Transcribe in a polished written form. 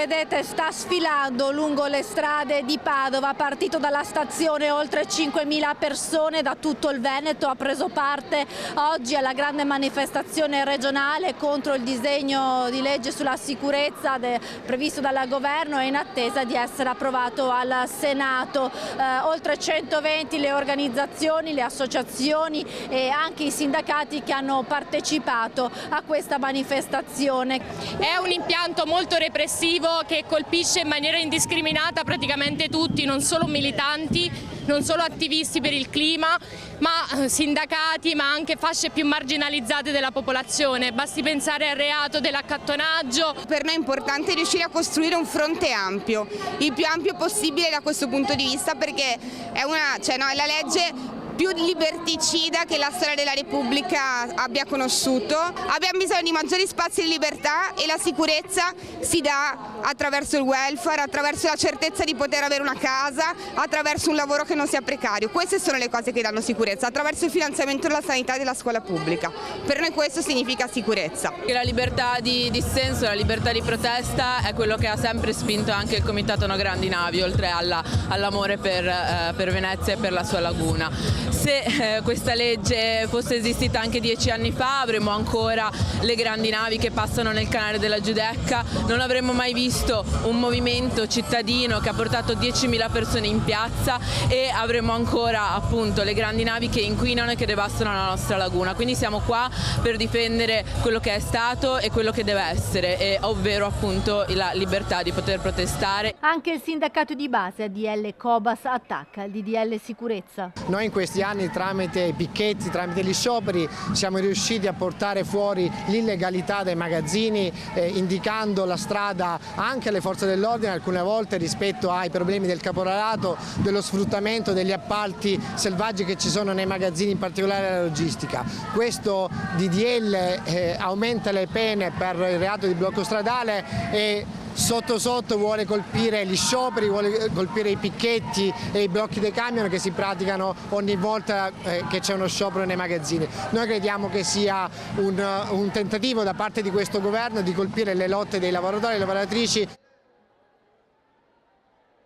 vedete sta sfilando lungo le strade di Padova, partito dalla stazione oltre 5.000 persone da tutto il Veneto, ha preso parte oggi alla grande manifestazione regionale contro il disegno di legge sulla sicurezza previsto dal governo e in attesa di essere approvato al Senato. Oltre 120 le organizzazioni, le associazioni e anche i sindacati che hanno partecipato a questa manifestazione. È un impianto molto repressivo che colpisce in maniera indiscriminata praticamente tutti, non solo militanti, non solo attivisti per il clima, ma sindacati, ma anche fasce più marginalizzate della popolazione. Basti pensare al reato dell'accattonaggio. Per noi è importante riuscire a costruire un fronte ampio, il più ampio possibile da questo punto di vista, perché è la legge più liberticida che la storia della Repubblica abbia conosciuto. Abbiamo bisogno di maggiori spazi di libertà e la sicurezza si dà attraverso il welfare, attraverso la certezza di poter avere una casa, attraverso un lavoro che non sia precario. Queste sono le cose che danno sicurezza, attraverso il finanziamento della sanità e della scuola pubblica. Per noi questo significa sicurezza. La libertà di dissenso, la libertà di protesta è quello che ha sempre spinto anche il Comitato No Grandi Navi, oltre all'amore per Venezia e per la sua laguna. Se questa legge fosse esistita anche 10 anni fa avremmo ancora le grandi navi che passano nel canale della Giudecca, non avremmo mai visto un movimento cittadino che ha portato 10.000 persone in piazza e avremmo ancora appunto le grandi navi che inquinano e che devastano la nostra laguna. Quindi siamo qua per difendere quello che è stato e quello che deve essere, ovvero appunto la libertà di poter protestare. Anche il sindacato di base ADL Cobas attacca il DDL sicurezza. Noi in questi anni tramite i picchetti, tramite gli scioperi siamo riusciti a portare fuori l'illegalità dei magazzini, indicando la strada anche alle forze dell'ordine alcune volte rispetto ai problemi del caporalato, dello sfruttamento, degli appalti selvaggi che ci sono nei magazzini, in particolare la logistica. Questo DDL aumenta le pene per il reato di blocco stradale e sotto sotto vuole colpire gli scioperi, vuole colpire i picchetti e i blocchi dei camion che si praticano ogni volta che c'è uno sciopero nei magazzini. Noi crediamo che sia un tentativo da parte di questo governo di colpire le lotte dei lavoratori e le lavoratrici.